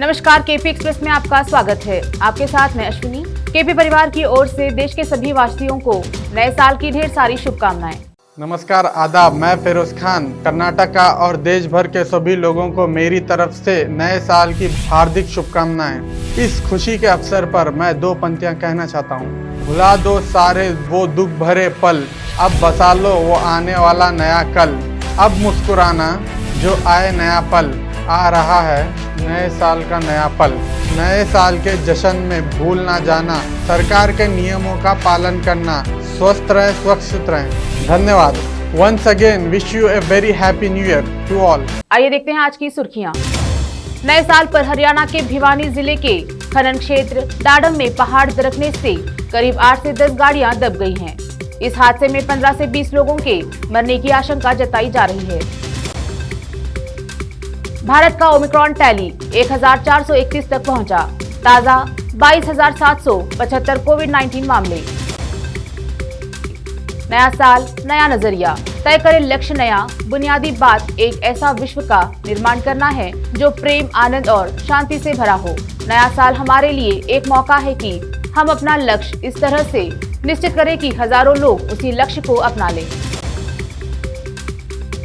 नमस्कार, KP express में आपका स्वागत है। आपके साथ मैं अश्विनी। केपी परिवार की ओर से देश के सभी वासियों को नए साल की ढेर सारी शुभकामनाएं। नमस्कार, आदाब। मैं फिरोज खान कर्नाटका और देश भर के सभी लोगों को मेरी तरफ से नए साल की हार्दिक शुभकामनाएं। इस खुशी के अवसर पर मैं दो पंक्तियां कहना चाहता हूं। भुला दो सारे वो दुख भरे पल, अब बसा लो वो आने वाला नया कल। अब मुस्कुराना जो आए नया पल, आ रहा है नए साल का नया पल। नए साल के जश्न में भूल ना जाना, सरकार के नियमों का पालन करना। स्वस्थ रहें, सुरक्षित रहें। धन्यवाद। Once again wish you a very happy new year to all. आइए देखते हैं आज की सुर्खियां। नए साल पर हरियाणा के भिवानी जिले के खनन क्षेत्र डाडम में पहाड़ दरकने से करीब 8 से 10 गाड़ियां दब गई हैं। इस हादसे में 15 से 20 लोगों के मरने की आशंका जताई जा रही है। भारत का ओमिक्रॉन टैली 1431 तक पहुंचा। ताजा 22,775 कोविड-19 मामले। नया साल नया नजरिया, तय करे लक्ष्य नया। बुनियादी बात एक ऐसा विश्व का निर्माण करना है जो प्रेम, आनंद और शांति से भरा हो। नया साल हमारे लिए एक मौका है कि हम अपना लक्ष्य इस तरह से निश्चित करें कि हजारों लोग उसी लक्ष्य को अपना लें।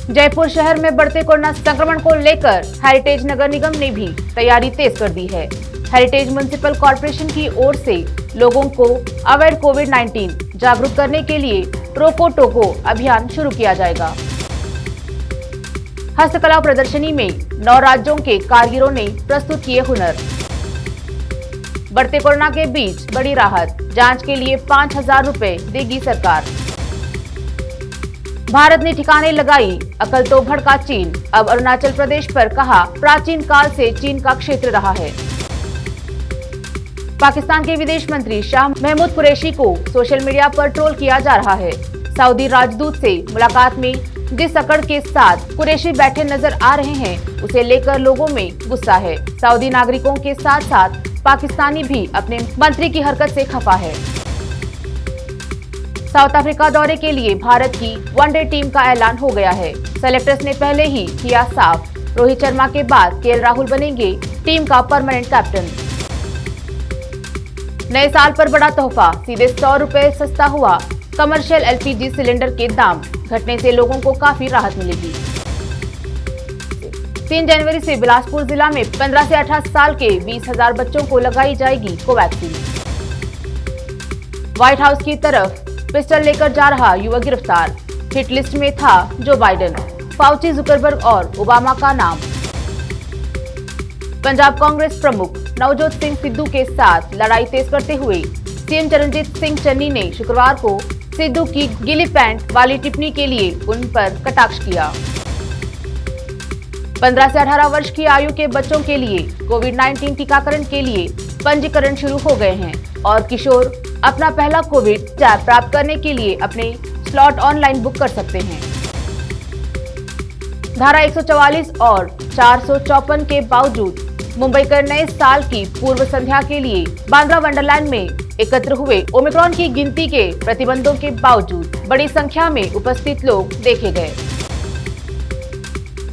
जयपुर शहर में बढ़ते कोरोना संक्रमण को लेकर हेरिटेज नगर निगम ने भी तैयारी तेज कर दी है। हेरिटेज म्युनिसिपल कॉर्पोरेशन की ओर से लोगों को अवॉइड कोविड-19 जागरूक करने के लिए रोको टोको अभियान शुरू किया जाएगा। हस्तकला प्रदर्शनी में 9 राज्यों के कारीगरों ने प्रस्तुत किए हुनर। बढ़ते कोरोना के बीच बड़ी राहत, जांच के लिए 5,000 रुपए देगी सरकार। भारत ने ठिकाने लगाई अकल तो भड़का चीन। अब अरुणाचल प्रदेश पर कहा प्राचीन काल से चीन का क्षेत्र रहा है। पाकिस्तान के विदेश मंत्री शाह महमूद कुरैशी को सोशल मीडिया पर ट्रोल किया जा रहा है। सऊदी राजदूत से मुलाकात में जिस अकड़ के साथ कुरैशी बैठे नजर आ रहे हैं, उसे लेकर लोगों में गुस्सा है। सऊदी नागरिकों के साथ साथ पाकिस्तानी भी अपने मंत्री की हरकत से खफा है। साउथ अफ्रीका दौरे के लिए भारत की वनडे टीम का ऐलान हो गया है। सेलेक्टर्स ने पहले ही किया साफ, रोहित शर्मा के बाद केएल राहुल बनेंगे टीम का परमानेंट कैप्टन। नए साल पर बड़ा तोहफा, सीधे 100 रुपए सस्ता हुआ कमर्शियल एलपीजी सिलेंडर के दाम। घटने से लोगों को काफी राहत मिलेगी। 3 जनवरी से बिलासपुर जिला में 15 से 18 साल के 20,000 बच्चों को लगाई जाएगी कोवैक्सीन। व्हाइट हाउस की तरफ पिस्टल लेकर जा रहा युवक गिरफ्तार। हिट लिस्ट में था जो बाइडेन, फाउची, जुकरबर्ग और ओबामा का नाम। पंजाब कांग्रेस प्रमुख नवजोत सिंह सिद्धू के साथ लड़ाई तेज करते हुए सीएम चरणजीत सिंह चन्नी ने शुक्रवार को सिद्धू की गीली पैंट वाली टिप्पणी के लिए उन पर कटाक्ष किया। 15 से 18 वर्ष की आयु के बच्चों के लिए कोविड-19 टीकाकरण के लिए पंजीकरण शुरू हो गए हैं और किशोर अपना पहला कोविड जैब प्राप्त करने के लिए अपने स्लॉट ऑनलाइन बुक कर सकते हैं। धारा 144 और 454 के बावजूद मुंबई कर नए साल की पूर्व संध्या के लिए बांद्रा वंडरलैंड में एकत्र हुए ओमिक्रॉन की गिनती के प्रतिबंधों के बावजूद बड़ी संख्या में उपस्थित लोग देखे गए।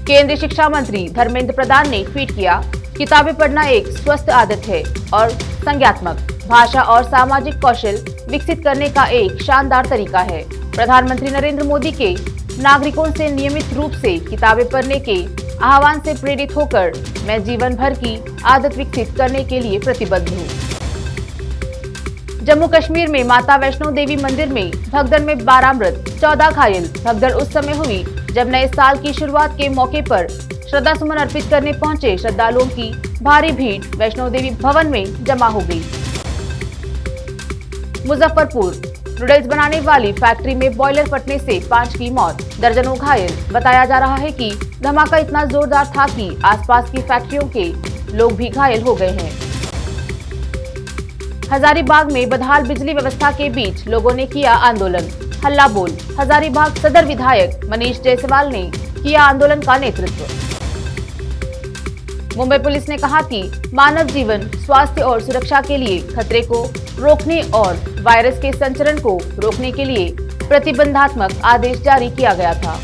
केंद्रीय शिक्षा मंत्री धर्मेंद्र प्रधान ने ट्वीट किया, किताबें पढ़ना एक स्वस्थ आदत है और संज्ञात्मक भाषा और सामाजिक कौशल विकसित करने का एक शानदार तरीका है। प्रधानमंत्री नरेंद्र मोदी के नागरिकों से नियमित रूप से किताबें पढ़ने के आह्वान से प्रेरित होकर मैं जीवन भर की आदत विकसित करने के लिए प्रतिबद्ध हूँ। जम्मू कश्मीर में माता वैष्णो देवी मंदिर में भगदड़ में 12 मृत, 14 घायल। भगदड़ उस समय हुई जब नए साल की शुरुआत के मौके पर श्रद्धा सुमन अर्पित करने पहुंचे श्रद्धालुओं की भारी भीड़ वैष्णो देवी भवन में जमा हो गई। मुजफ्फरपुर नूडल्स बनाने वाली फैक्ट्री में बॉयलर फटने से 5 की मौत, दर्जनों घायल। बताया जा रहा है कि धमाका इतना जोरदार था कि आसपास की फैक्ट्रियों के लोग भी घायल हो गए हैं। हजारीबाग में बदहाल बिजली व्यवस्था के बीच लोगों ने किया आंदोलन, हल्ला बोल। हजारीबाग सदर विधायक मनीष जायसवाल ने किया आंदोलन का नेतृत्व। मुंबई पुलिस ने कहा कि मानव जीवन, स्वास्थ्य और सुरक्षा के लिए खतरे को रोकने और वायरस के संचरण को रोकने के लिए प्रतिबंधात्मक आदेश जारी किया गया था।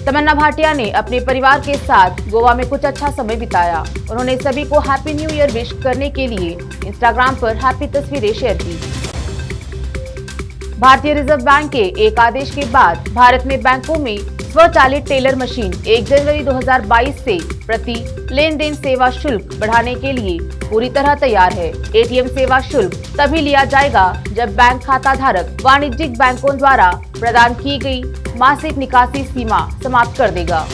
तमन्ना भाटिया ने अपने परिवार के साथ गोवा में कुछ अच्छा समय बिताया। उन्होंने सभी को हैप्पी न्यू ईयर विश करने के लिए इंस्टाग्राम पर हैप्पी तस्वीरें शेयर की। भारतीय रिजर्व बैंक के एक आदेश के बाद भारत में बैंकों में स्वचालित टेलर मशीन 1 जनवरी 2022 से प्रति लेन देन सेवा शुल्क बढ़ाने के लिए पूरी तरह तैयार है। एटीएम सेवा शुल्क तभी लिया जाएगा जब बैंक खाता धारक वाणिज्यिक बैंकों द्वारा प्रदान की गई मासिक निकासी सीमा समाप्त कर देगा।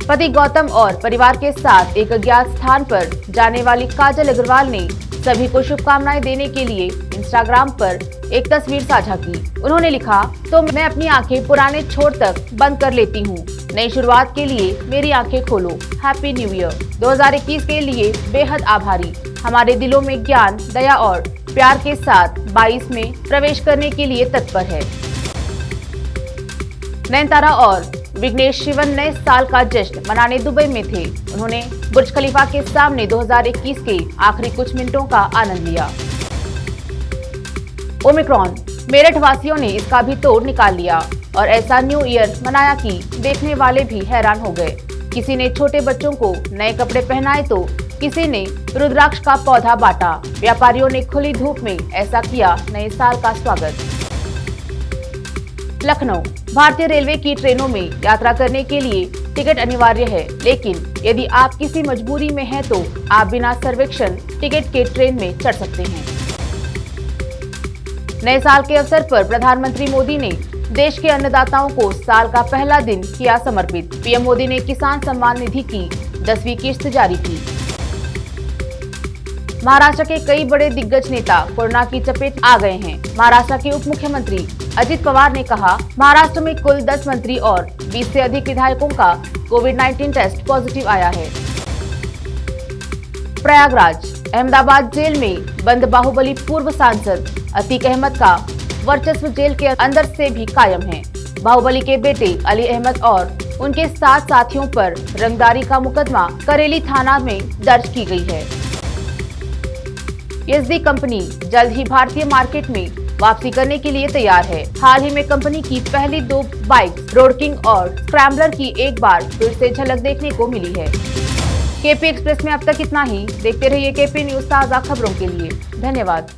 पति गौतम और परिवार के साथ एक अज्ञात स्थान पर जाने वाली काजल अग्रवाल ने सभी को शुभकामनाएं देने के लिए इंस्टाग्राम पर एक तस्वीर साझा की। उन्होंने लिखा, तो मैं अपनी आंखें पुराने छोर तक बंद कर लेती हूँ। नई शुरुआत के लिए मेरी आंखें खोलो। Happy new year. 2021 के लिए बेहद आभारी। हमारे दिलों में ज्ञान, दया और प्यार के साथ 22 में प्रवेश करने के लिए तत्पर है। नयनतारा और विघ्नेश शिवन नए साल का जश्न मनाने दुबई में थे। उन्होंने बुर्ज खलीफा के सामने 2021 के आखिरी कुछ मिनटों का आनंद लिया। ओमिक्रॉन, मेरठ वासियों ने इसका भी तोड़ निकाल लिया और ऐसा न्यू ईयर मनाया कि देखने वाले भी हैरान हो गए। किसी ने छोटे बच्चों को नए कपड़े पहनाए तो किसी ने रुद्राक्ष का पौधा बांटा। व्यापारियों ने खुली धूप में ऐसा किया नए साल का स्वागत। लखनऊ, भारतीय रेलवे की ट्रेनों में यात्रा करने के लिए टिकट अनिवार्य है, लेकिन यदि आप किसी मजबूरी में हैं तो आप बिना सर्वेक्षण टिकट के ट्रेन में चढ़ सकते हैं। नए साल के अवसर पर प्रधानमंत्री मोदी ने देश के अन्नदाताओं को साल का पहला दिन किया समर्पित। पीएम मोदी ने किसान सम्मान निधि की 10वीं किस्त जारी की। महाराष्ट्र के कई बड़े दिग्गज नेता कोरोना की चपेट आ गए हैं। महाराष्ट्र के उप मुख्यमंत्री अजित पवार ने कहा, महाराष्ट्र में कुल 10 मंत्री और 20 से अधिक विधायकों का कोविड-19 टेस्ट पॉजिटिव आया है। प्रयागराज, अहमदाबाद जेल में बंद बाहुबली पूर्व सांसद अतीक अहमद का वर्चस्व जेल के अंदर से भी कायम है। बाहुबली के बेटे अली अहमद और उनके 7 साथियों पर रंगदारी का मुकदमा करेली थाना में दर्ज की गई है। एसडी कंपनी जल्द ही भारतीय मार्केट में वापसी करने के लिए तैयार है। हाल ही में कंपनी की पहली 2 बाइक रोड किंग और स्क्रैम्बलर की एक बार फिर से झलक देखने को मिली है। केपी एक्सप्रेस में अब तक इतना ही। देखते रहिए केपी न्यूज ताज़ा खबरों के लिए। धन्यवाद।